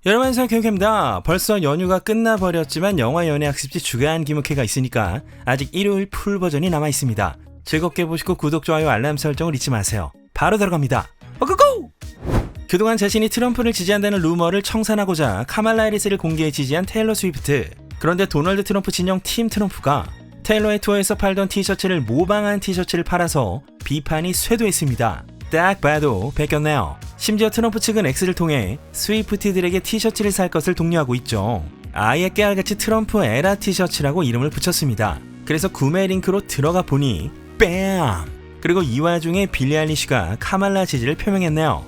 여러분 안녕하세요, 경캠입니다. 벌써 연휴가 끝나버렸지만 영화 연예 학습지 주간 기획회가 있으니까 아직 일요일 풀 버전이 남아있습니다. 즐겁게 보시고 구독, 좋아요, 알람 설정을 잊지 마세요. 바로 들어갑니다. 고고! 그동안 자신이 트럼프를 지지한다는 루머를 청산하고자 카말라 해리스를 공개해 지지한 테일러 스위프트. 그런데 도널드 트럼프 진영 팀 트럼프가 테일러의 투어에서 팔던 티셔츠를 모방한 티셔츠를 팔아서 비판이 쇄도했습니다. 딱 봐도 베꼈네요. 심지어 트럼프 측은 X를 통해 스위프티들에게 티셔츠를 살 것을 독려하고 있죠. 아예 깨알같이 트럼프 에라 티셔츠라고 이름을 붙였습니다. 그래서 구매 링크로 들어가 보니 뺨! 그리고 이 와중에 빌리 아일리시가 카말라 지지를 표명했네요.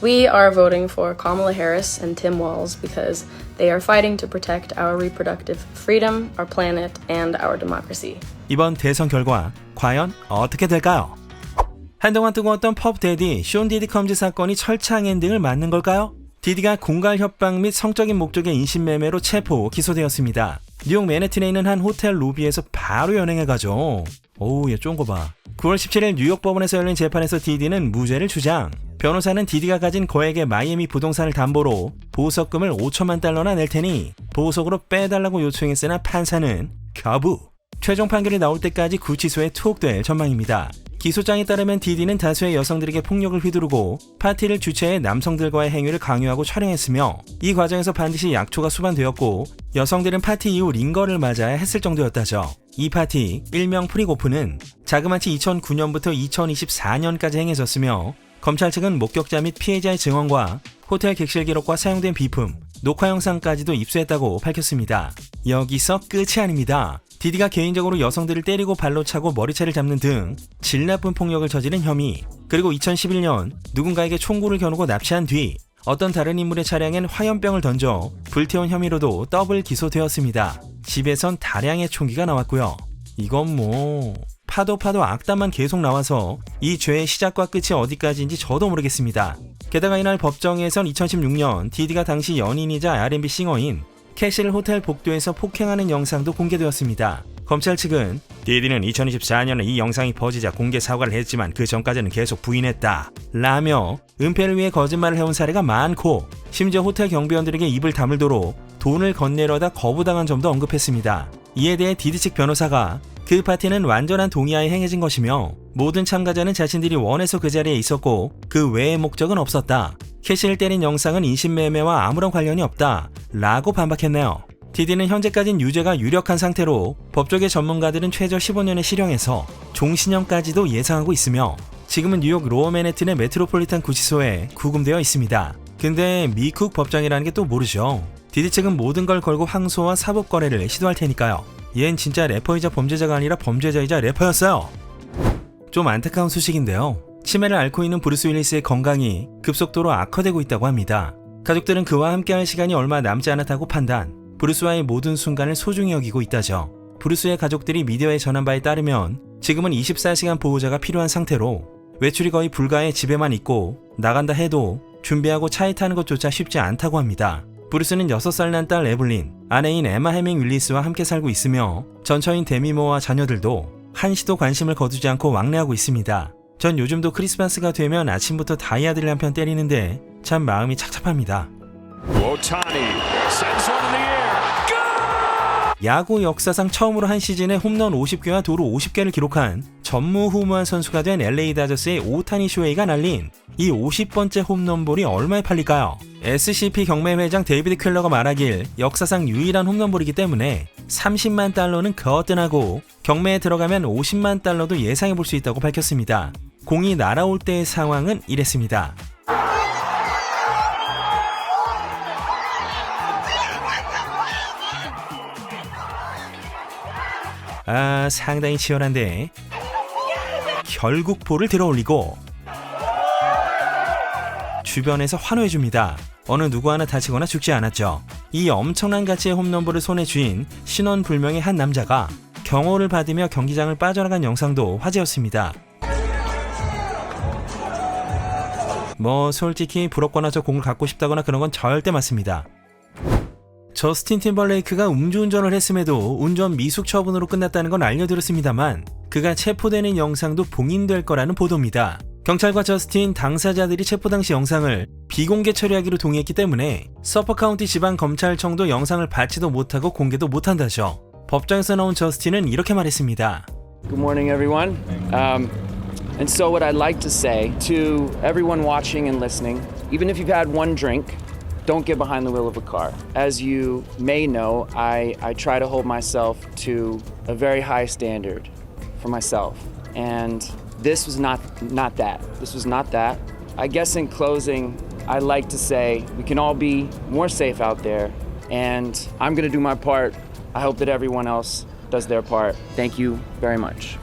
We are voting for Kamala Harris and Tim Walz because they are fighting to protect our reproductive freedom, our planet, and our democracy. 이번 대선 결과 과연 어떻게 될까요? 한동안 뜨거웠던 펍 데디, 숀 디디 컴즈 사건이 철창 엔딩을 맞는 걸까요? 디디가 공갈 협박 및 성적인 목적의 인신매매로 체포, 기소되었습니다. 뉴욕 맨해튼에 있는 한 호텔 로비에서 바로 연행해가죠. 오우, 얘 쫀거 봐. 9월 17일 뉴욕 법원에서 열린 재판에서 디디는 무죄를 주장. 변호사는 디디가 가진 거액의 마이애미 부동산을 담보로 보석금을 5천만 달러나 낼 테니 보석으로 빼달라고 요청했으나 판사는 거부. 최종 판결이 나올 때까지 구치소에 투옥될 전망입니다. 기소장에 따르면 디디는 다수의 여성들에게 폭력을 휘두르고 파티를 주최해 남성들과의 행위를 강요하고 촬영했으며 이 과정에서 반드시 약초가 수반되었고 여성들은 파티 이후 링거를 맞아야 했을 정도였다죠. 이 파티, 일명 프리고프는 자그마치 2009년부터 2024년까지 행해졌으며 검찰 측은 목격자 및 피해자의 증언과 호텔 객실 기록과 사용된 비품, 녹화 영상까지도 입수했다고 밝혔습니다. 여기서 끝이 아닙니다. 디디가 개인적으로 여성들을 때리고 발로 차고 머리채를 잡는 등 질 나쁜 폭력을 저지른 혐의, 그리고 2011년 누군가에게 총구를 겨누고 납치한 뒤 어떤 다른 인물의 차량엔 화염병을 던져 불태운 혐의로도 더블 기소되었습니다. 집에선 다량의 총기가 나왔고요. 이건 뭐 파도 악담만 계속 나와서 이 죄의 시작과 끝이 어디까지인지 저도 모르겠습니다. 게다가 이날 법정에선 2016년 디디가 당시 연인이자 R&B 싱어인 캐시를 호텔 복도에서 폭행하는 영상도 공개되었습니다. 검찰 측은 디디는 2024년에 이 영상이 퍼지자 공개 사과를 했지만 그 전까지는 계속 부인했다 라며 은폐를 위해 거짓말을 해온 사례가 많고 심지어 호텔 경비원들에게 입을 다물도록 돈을 건네려다 거부당한 점도 언급했습니다. 이에 대해 디디 측 변호사가 그 파티는 완전한 동의하에 행해진 것이며 모든 참가자는 자신들이 원해서 그 자리에 있었고 그 외의 목적은 없었다. 캐시를 때린 영상은 인신매매와 아무런 관련이 없다 라고 반박했네요. 디디는 현재까진 유죄가 유력한 상태로 법조계 전문가들은 최저 15년의 실형에서 종신형까지도 예상하고 있으며 지금은 뉴욕 로어 맨해튼의 메트로폴리탄 구치소에 구금되어 있습니다. 근데 미국 법정이라는 게 또 모르죠. 디디 측은 모든 걸 걸고 항소와 사법 거래를 시도할 테니까요. 얜 진짜 래퍼이자 범죄자가 아니라 범죄자이자 래퍼였어요. 좀 안타까운 소식인데요. 치매를 앓고 있는 브루스 윌리스의 건강이 급속도로 악화되고 있다고 합니다. 가족들은 그와 함께할 시간이 얼마 남지 않았다고 판단, 브루스와의 모든 순간을 소중히 여기고 있다죠. 브루스의 가족들이 미디어에 전한 바에 따르면 지금은 24시간 보호자가 필요한 상태로 외출이 거의 불가해 집에만 있고 나간다 해도 준비하고 차에 타는 것조차 쉽지 않다고 합니다. 브루스는 6살 난 딸 에블린, 아내인 에마 해밍 윌리스와 함께 살고 있으며 전처인 데미모와 자녀들도 한시도 관심을 거두지 않고 왕래하고 있습니다. 전 요즘도 크리스마스가 되면 아침부터 다이아들을 한 편 때리는데 참 마음이 착잡합니다. 야구 역사상 처음으로 한 시즌에 홈런 50개와 도루 50개를 기록한 전무후무한 선수가 된 LA 다저스의 오타니 쇼헤이가 날린 이 50번째 홈런볼이 얼마에 팔릴까요? SCP 경매회장 데이비드 퀼러가 말하길 역사상 유일한 홈런볼이기 때문에 30만 달러는 거뜬하고 경매에 들어가면 50만 달러도 예상해볼 수 있다고 밝혔습니다. 공이 날아올 때의 상황은 이랬습니다. 상당히 치열한데 결국 볼을 들어올리고 주변에서 환호해줍니다. 어느 누구 하나 다치거나 죽지 않았죠. 이 엄청난 가치의 홈런볼을 손에 쥔 신원불명의 한 남자가 경호를 받으며 경기장을 빠져나간 영상도 화제였습니다. 뭐 솔직히 부럽거나 저 공을 갖고 싶다거나 그런 건 절대 맞습니다. 저스틴 팀벌레이크가 음주운전을 했음에도 운전 미숙 처분으로 끝났다는 건 알려드렸습니다만 그가 체포되는 영상도 봉인될 거라는 보도입니다. 경찰과 저스틴 당사자들이 체포 당시 영상을 비공개 처리하기로 동의했기 때문에 서퍼 카운티 지방검찰청도 영상을 받지도 못하고 공개도 못한다죠. 법정에서 나온 저스틴은 이렇게 말했습니다. Good morning, everyone. And so, what I'd like to say to everyone watching and listening, even if you've had one drink, don't get behind the wheel of a car. As you may know, I try to hold myself to a very high standard for myself. And this was not that. This was not that. I guess in closing, I'd like to say we can all be more safe out there. And I'm going to do my part. I hope that everyone else does their part. Thank you very much.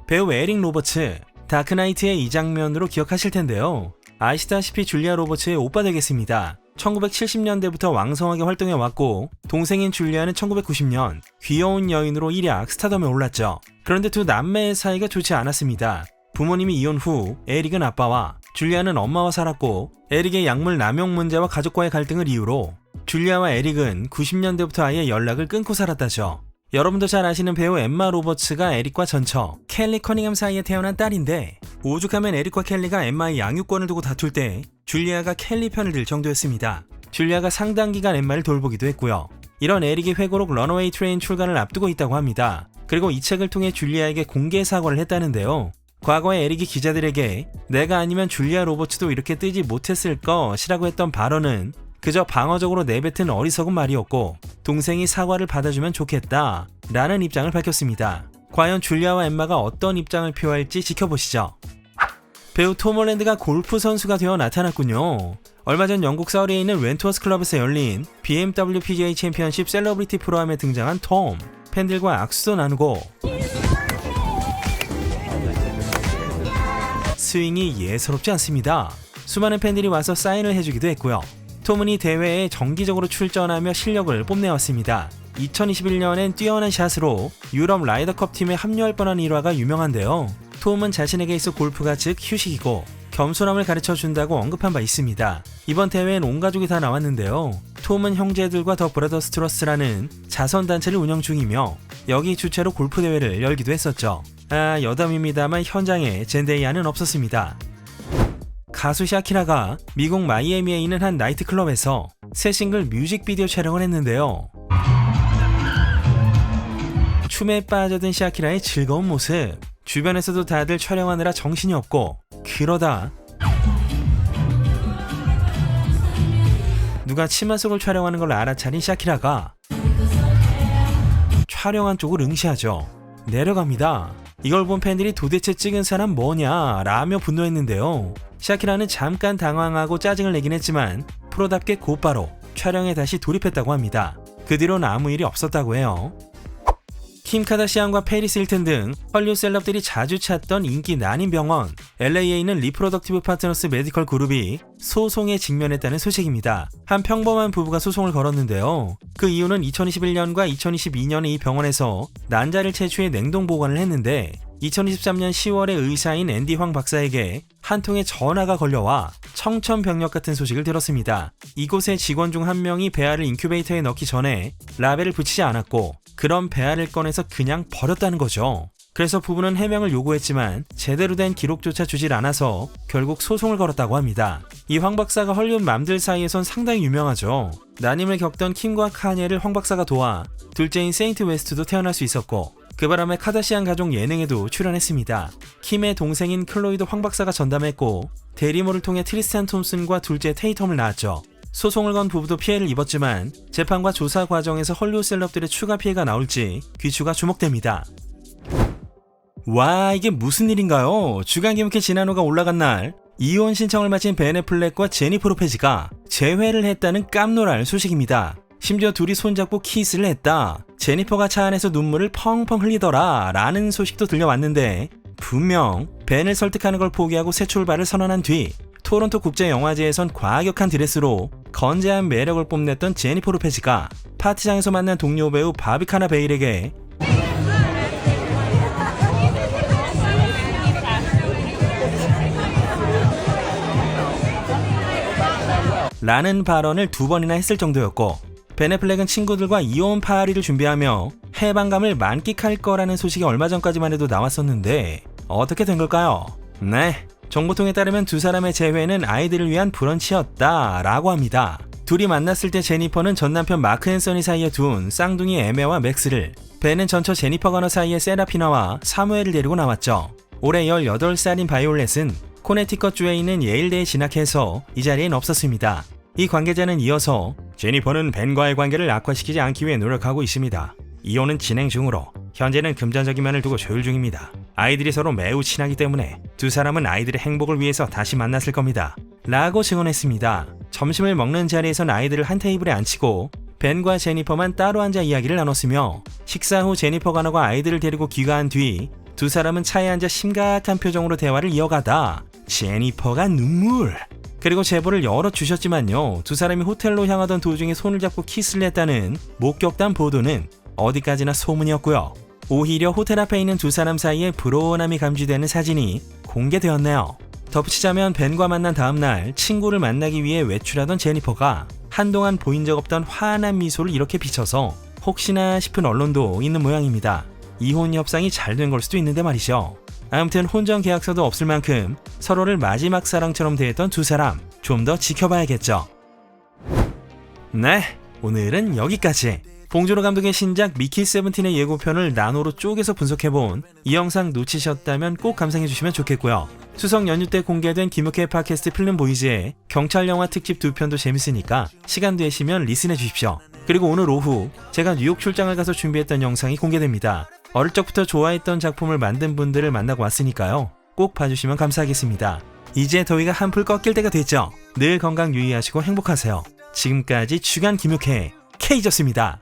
배우 에릭 로버츠, 다크나이트의 이 장면으로 기억하실 텐데요. 아시다시피 줄리아 로버츠의 오빠 되겠습니다. 1970년대부터 왕성하게 활동해왔고 동생인 줄리아는 1990년 귀여운 여인으로 일약 스타덤에 올랐죠. 그런데 두 남매의 사이가 좋지 않았습니다. 부모님이 이혼 후 에릭은 아빠와 줄리아는 엄마와 살았고 에릭의 약물 남용 문제와 가족과의 갈등을 이유로 줄리아와 에릭은 90년대부터 아예 연락을 끊고 살았다죠. 여러분도 잘 아시는 배우 엠마 로버츠가 에릭과 전처 켈리 커닝엄 사이에 태어난 딸인데 오죽하면 에릭과 켈리가 엠마의 양육권을 두고 다툴 때 줄리아가 켈리 편을 들 정도였습니다. 줄리아가 상당 기간 엠마를 돌보기도 했고요. 이런 에릭의 회고록 런어웨이 트레인 출간을 앞두고 있다고 합니다. 그리고 이 책을 통해 줄리아에게 공개 사과를 했다는데요. 과거에 에릭이 기자들에게 내가 아니면 줄리아 로버츠도 이렇게 뜨지 못했을 것이라고 했던 발언은 그저 방어적으로 내뱉은 어리석은 말이었고 동생이 사과를 받아주면 좋겠다 라는 입장을 밝혔습니다. 과연 줄리아와 엠마가 어떤 입장을 표할지 지켜보시죠. 배우 톰 홀랜드가 골프 선수가 되어 나타났군요. 얼마 전 영국 서울에 있는 웬투어스 클럽에서 열린 BMW PGA 챔피언십 셀러브리티 프로암에 등장한 톰. 팬들과 악수도 나누고 스윙이 예사롭지 않습니다. 수많은 팬들이 와서 사인을 해주기도 했고요. 톰은 이 대회에 정기적으로 출전하며 실력을 뽐내왔습니다. 2021년엔 뛰어난 샷으로 유럽 라이더컵 팀에 합류할 뻔한 일화가 유명한데요. 톰은 자신에게 있어 골프가 즉 휴식이고 겸손함을 가르쳐준다고 언급한 바 있습니다. 이번 대회엔 온 가족이 다 나왔는데요. 톰은 형제들과 더 브라더스 트러스라는 자선단체를 운영 중이며 여기 주최로 골프 대회를 열기도 했었죠. 여담입니다만 현장에 젠데이아는 없었습니다. 가수 샤키라가 미국 마이애미에 있는 한 나이트클럽에서 새 싱글 뮤직비디오 촬영을 했는데요. 춤에 빠져든 샤키라의 즐거운 모습, 주변에서도 다들 촬영하느라 정신이 없고 그러다 누가 치마 속을 촬영하는 걸 알아차린 샤키라가 촬영한 쪽을 응시하죠. 내려갑니다. 이걸 본 팬들이 도대체 찍은 사람 뭐냐 라며 분노했는데요. 샤키라는 잠깐 당황하고 짜증을 내긴 했지만 프로답게 곧바로 촬영에 다시 돌입했다고 합니다. 그 뒤로는 아무 일이 없었다고 해요. 킴 카다시안과 페리스 힐튼 등 헐리우드 셀럽들이 자주 찾던 인기 난임 병원 LA에 있는 리프로덕티브 파트너스 메디컬 그룹이 소송에 직면했다는 소식입니다. 한 평범한 부부가 소송을 걸었는데요. 그 이유는 2021년과 2022년에 이 병원에서 난자를 채취해 냉동 보관을 했는데 2023년 10월에 의사인 앤디 황 박사에게 한 통의 전화가 걸려와 청천벽력 같은 소식을 들었습니다. 이곳의 직원 중 한 명이 배알을 인큐베이터에 넣기 전에 라벨을 붙이지 않았고 그런 배알을 꺼내서 그냥 버렸다는 거죠. 그래서 부부는 해명을 요구했지만 제대로 된 기록조차 주질 않아서 결국 소송을 걸었다고 합니다. 이 황 박사가 헐리우드 맘들 사이에선 상당히 유명하죠. 난임을 겪던 킴과 카니에를 황 박사가 도와 둘째인 세인트 웨스트도 태어날 수 있었고 그 바람에 카다시안 가족 예능에도 출연했습니다. 킴의 동생인 클로이도 황 박사가 전담했고 대리모를 통해 트리스탄 톰슨과 둘째 테이텀을 낳았죠. 소송을 건 부부도 피해를 입었지만 재판과 조사 과정에서 헐리우드 셀럽들의 추가 피해가 나올지 귀추가 주목됩니다. 와, 이게 무슨 일인가요? 주간 기무캐 지난호가 올라간 날 이혼 신청을 마친 벤 애플렉과 제니퍼 로페즈가 재회를 했다는 깜놀할 소식입니다. 심지어 둘이 손잡고 키스를 했다. 제니퍼가 차 안에서 눈물을 펑펑 흘리더라 라는 소식도 들려왔는데 분명 벤을 설득하는 걸 포기하고 새 출발을 선언한 뒤 토론토 국제영화제에선 과격한 드레스로 건재한 매력을 뽐냈던 제니퍼 로페즈가 파티장에서 만난 동료 배우 바비카나 베일에게 라는 발언을 2번이나 했을 정도였고 벤 애플렉은 친구들과 이혼 파티를 준비하며 해방감을 만끽할 거라는 소식이 얼마 전까지만 해도 나왔었는데 어떻게 된 걸까요? 네, 정보통에 따르면 두 사람의 재회는 아이들을 위한 브런치였다라고 합니다. 둘이 만났을 때 제니퍼는 전남편 마크 앤 써니 사이에 둔 쌍둥이 에메와 맥스를, 벤은 전처 제니퍼 가너 사이에 세라피나와 사무엘을 데리고 나왔죠. 올해 18살인 바이올렛은 코네티컷주에 있는 예일대에 진학해서 이 자리엔 없었습니다. 이 관계자는 이어서 제니퍼는 벤과의 관계를 악화시키지 않기 위해 노력하고 있습니다. 이혼은 진행 중으로 현재는 금전적인 면을 두고 조율 중입니다. 아이들이 서로 매우 친하기 때문에 두 사람은 아이들의 행복을 위해서 다시 만났을 겁니다. 라고 증언했습니다. 점심을 먹는 자리에선 아이들을 한 테이블에 앉히고 벤과 제니퍼만 따로 앉아 이야기를 나눴으며, 식사 후 제니퍼 가너가 아이들을 데리고 귀가한 뒤 두 사람은 차에 앉아 심각한 표정으로 대화를 이어가다 제니퍼가 눈물! 그리고 제보를 여러 주셨지만요, 두 사람이 호텔로 향하던 도중에 손을 잡고 키스를 했다는 목격담 보도는 어디까지나 소문이었고요. 오히려 호텔 앞에 있는 두 사람 사이에 불온함이 감지되는 사진이 공개되었네요. 덧붙이자면 벤과 만난 다음날 친구를 만나기 위해 외출하던 제니퍼가 한동안 보인 적 없던 환한 미소를 이렇게 비춰서 혹시나 싶은 언론도 있는 모양입니다. 이혼 협상이 잘 된 걸 수도 있는데 말이죠. 아무튼 혼전 계약서도 없을 만큼 서로를 마지막 사랑처럼 대했던 두 사람, 좀 더 지켜봐야겠죠. 네, 오늘은 여기까지. 봉준호 감독의 신작 미키 세븐틴의 예고편을 나노로 쪼개서 분석해본 이 영상 놓치셨다면 꼭 감상해주시면 좋겠고요. 추석 연휴 때 공개된 김욱혜의 팟캐스트 필름보이즈의 경찰 영화 특집 2편도 재밌으니까 시간 되시면 리슨해주십시오. 그리고 오늘 오후 제가 뉴욕 출장을 가서 준비했던 영상이 공개됩니다. 어릴 적부터 좋아했던 작품을 만든 분들을 만나고 왔으니까요. 꼭 봐주시면 감사하겠습니다. 이제 더위가 한풀 꺾일 때가 됐죠. 늘 건강 유의하시고 행복하세요. 지금까지 주간 김욱혜 K졌습니다.